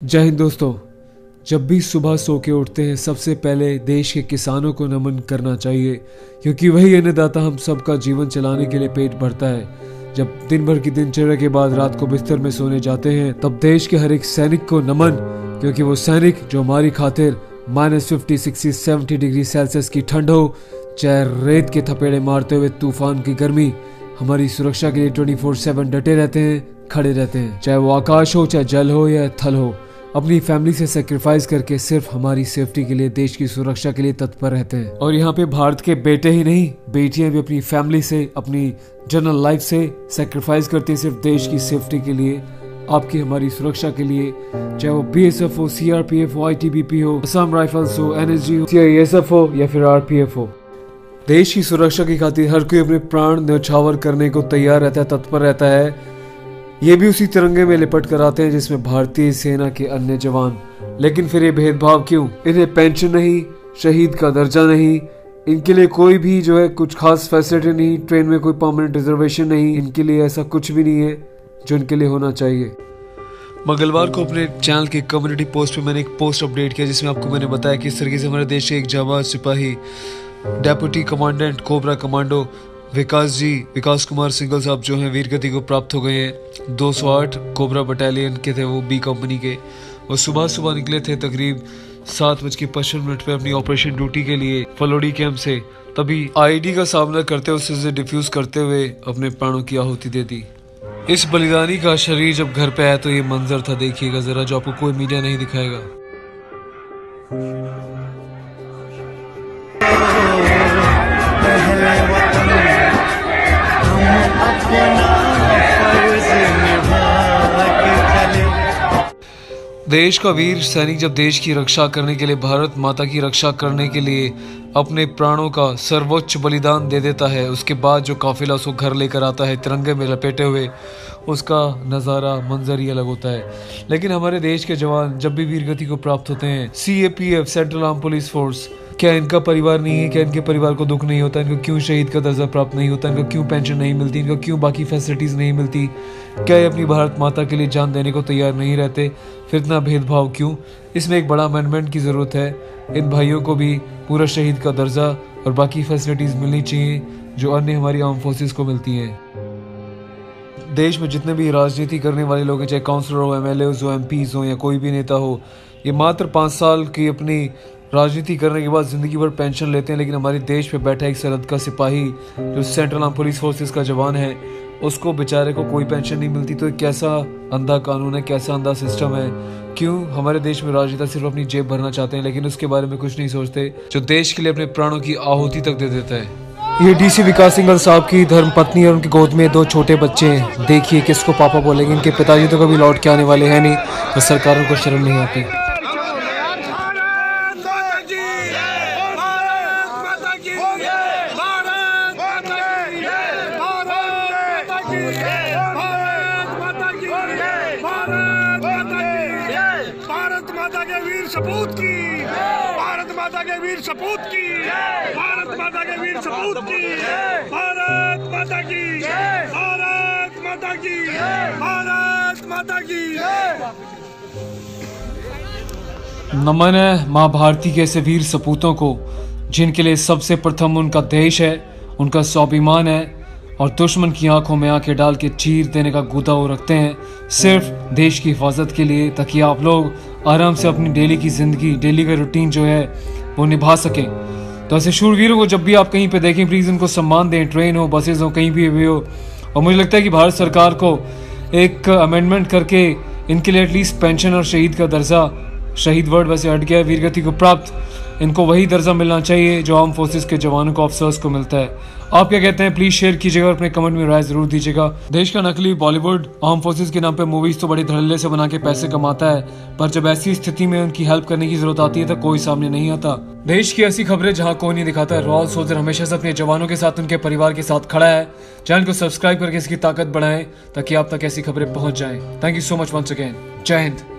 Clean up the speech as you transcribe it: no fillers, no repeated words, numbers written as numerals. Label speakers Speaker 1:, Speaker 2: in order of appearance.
Speaker 1: जय हिंद दोस्तों। जब भी सुबह सो के उठते हैं सबसे पहले देश के किसानों को नमन करना चाहिए, क्योंकि वही अन्नदाता हम सबका जीवन चलाने के लिए पेट भरता है। जब दिन भर की दिनचर्या के बाद रात को बिस्तर में सोने जाते हैं तब देश के हर एक सैनिक को नमन, क्योंकि वो सैनिक जो हमारी खातिर -50, 60, 70 डिग्री सेल्सियस की ठंड हो, चाहे रेत के थपेड़े मारते हुए तूफान की गर्मी, हमारी सुरक्षा के लिए 24/7 डटे रहते हैं, खड़े रहते हैं। चाहे वो आकाश हो, चाहे जल हो या थल हो, अपनी फैमिली से सेक्रीफाइस करके सिर्फ हमारी सेफ्टी के लिए, देश की सुरक्षा के लिए तत्पर रहते हैं। और यहाँ पे भारत के बेटे ही नहीं, बेटियां भी अपनी फैमिली से, अपनी जनरल लाइफ से सेक्रीफाइस करती है सिर्फ देश की सेफ्टी के लिए, आपकी हमारी सुरक्षा के लिए। चाहे वो BSF हो, CRPF हो, ITBP हो, असम राइफल्स हो, NSG हो, CISF हो या फिर RPF हो, देश की सुरक्षा की खातिर हर कोई अपने प्राण न्यौछावर करने को तैयार रहता है, तत्पर रहता है। ये भी उसी तिरंगे में लिपट कर आते हैं जिसमें भारतीय सेना के अन्य जवान। लेकिन फिर ये भेदभाव क्यों? इन्हें पेंशन नहीं, शहीद का दर्जा नहीं, इनके लिए कोई भी जो है कुछ खास फैसिलिटी नहीं, ट्रेन में कोई परमानेंट रिजर्वेशन नहीं, इनके लिए ऐसा कुछ भी नहीं है जो इनके लिए होना चाहिए। मंगलवार को अपने चैनल के कम्युनिटी पोस्ट पे मैंने एक पोस्ट अपडेट किया जिसमें आपको मैंने बताया कि इस तरीके से हमारे देश के एक जाबाज सिपाही, डेप्यूटी कमांडेंट कोबरा कमांडो विकास कुमार सिंघल साहब जो हैं वीर गति को प्राप्त हो गए हैं। 208 कोबरा बटालियन के थे वो, B कंपनी के। वो सुबह निकले थे तकरीब 7:55 पे अपनी ऑपरेशन ड्यूटी के लिए फलोडी कैंप से। तभी IED का सामना करते हुए उसे डिफ्यूज करते हुए अपने प्राणों की आहुति दे दी। इस बलिदानी का शरीर जब घर पे आया तो ये मंजर था, देखिएगा जरा, जो आपको कोई मीडिया नहीं दिखाएगा। देश का वीर सैनिक जब देश की रक्षा करने के लिए, भारत माता की रक्षा करने के लिए अपने प्राणों का सर्वोच्च बलिदान दे देता है, उसके बाद जो काफिला उसको घर लेकर आता है तिरंगे में लपेटे हुए, उसका नज़ारा मंजर ही अलग होता है। लेकिन हमारे देश के जवान जब भी वीरगति को प्राप्त होते हैं, CAPF central arm police force, क्या इनका परिवार नहीं है? क्या इनके परिवार को दुख नहीं होता? इनको क्यों शहीद का दर्जा प्राप्त नहीं होता? इनको क्यों पेंशन नहीं मिलती? इनको क्यों बाकी फैसिलिटीज नहीं मिलती? क्या ये अपनी भारत माता के लिए जान देने को तैयार नहीं रहते? फिर इतना भेदभाव क्यों? इसमें एक बड़ा अमेंडमेंट की ज़रूरत है। इन भाइयों को भी पूरा शहीद का दर्जा और बाकी फैसिलिटीज़ मिलनी चाहिए जो अन्य हमारी आर्म फोर्सेस को मिलती हैं। देश में जितने भी राजनीति करने वाले लोग हैं, चाहे काउंसलर हो, MLAs हो, MPs हो या कोई भी नेता हो, ये मात्र 5 साल की अपनी राजनीति करने के बाद जिंदगी भर पेंशन लेते हैं। लेकिन हमारे देश पे बैठा एक सरहद का सिपाही जो सेंट्रल आर्म पुलिस फोर्सेस का जवान है, उसको बेचारे को कोई पेंशन नहीं मिलती। तो कैसा अंधा कानून है, कैसा अंधा सिस्टम है? क्यों हमारे देश में राजनेता सिर्फ अपनी जेब भरना चाहते हैं लेकिन उसके बारे में कुछ नहीं सोचते, जो देश के लिए अपने प्राणों की आहुति तक दे देता है। ये DC विकास सिंघल साहब की धर्मपत्नी और उनकी गोद में 2 छोटे बच्चे हैं। देखिए किसको पापा बोलेंगे, इनके पिताजी तो कभी लौट के आने वाले हैं नहीं, तो सरकारों को शर्म नहीं आती।
Speaker 2: भारत माता के वीर सपूत की, भारत माता के वीर सपूत की, भारत माता के वीर सपूत की, भारत माता की, भारत माता की, भारत माता की।
Speaker 1: नमन है माँ भारती के ऐसे वीर सपूतों को, जिनके लिए सबसे प्रथम उनका देश है, उनका स्वाभिमान है, और दुश्मन की आंखों में आंखें डाल के चीर देने का गुदा वो रखते हैं सिर्फ देश की हिफाजत के लिए, ताकि आप लोग आराम से अपनी डेली की ज़िंदगी, डेली का रूटीन जो है वो निभा सकें। तो ऐसे शूरवीरों को जब भी आप कहीं पे देखें, प्लीज़ उनको सम्मान दें, ट्रेन हो, बसेज हो, कहीं भी हो। और मुझे लगता है कि भारत सरकार को एक अमेंडमेंट करके इनके लिए एटलीस्ट पेंशन और शहीद का दर्जा, शहीद वर्ड वैसे हट गया, वीरगति को प्राप्त, इनको वही दर्जा मिलना चाहिए जो आर्म फोर्सेस के जवानों को, ऑफिसर्स को मिलता है। आप क्या कहते हैं? प्लीज शेयर कीजिएगा और अपने कमेंट में राय जरूर दीजिएगा। देश का नकली बॉलीवुड आर्म फोर्सेस के नाम पे मूवीज तो बड़े धड़ल्ले से बना के पैसे कमाता है, पर जब ऐसी स्थिति में उनकी हेल्प करने की जरूरत आती है तो कोई सामने नहीं आता। देश की ऐसी खबरें जहां कोई नहीं दिखाता है, रॉयल सोल्जर हमेशा से अपने जवानों के साथ, उनके परिवार के साथ खड़ा है। चैनल को सब्सक्राइब करके इसकी ताकत बढ़ाएं ताकि आप तक ऐसी खबरें पहुंच जाएं। Thank you so much once again. जय हिंद।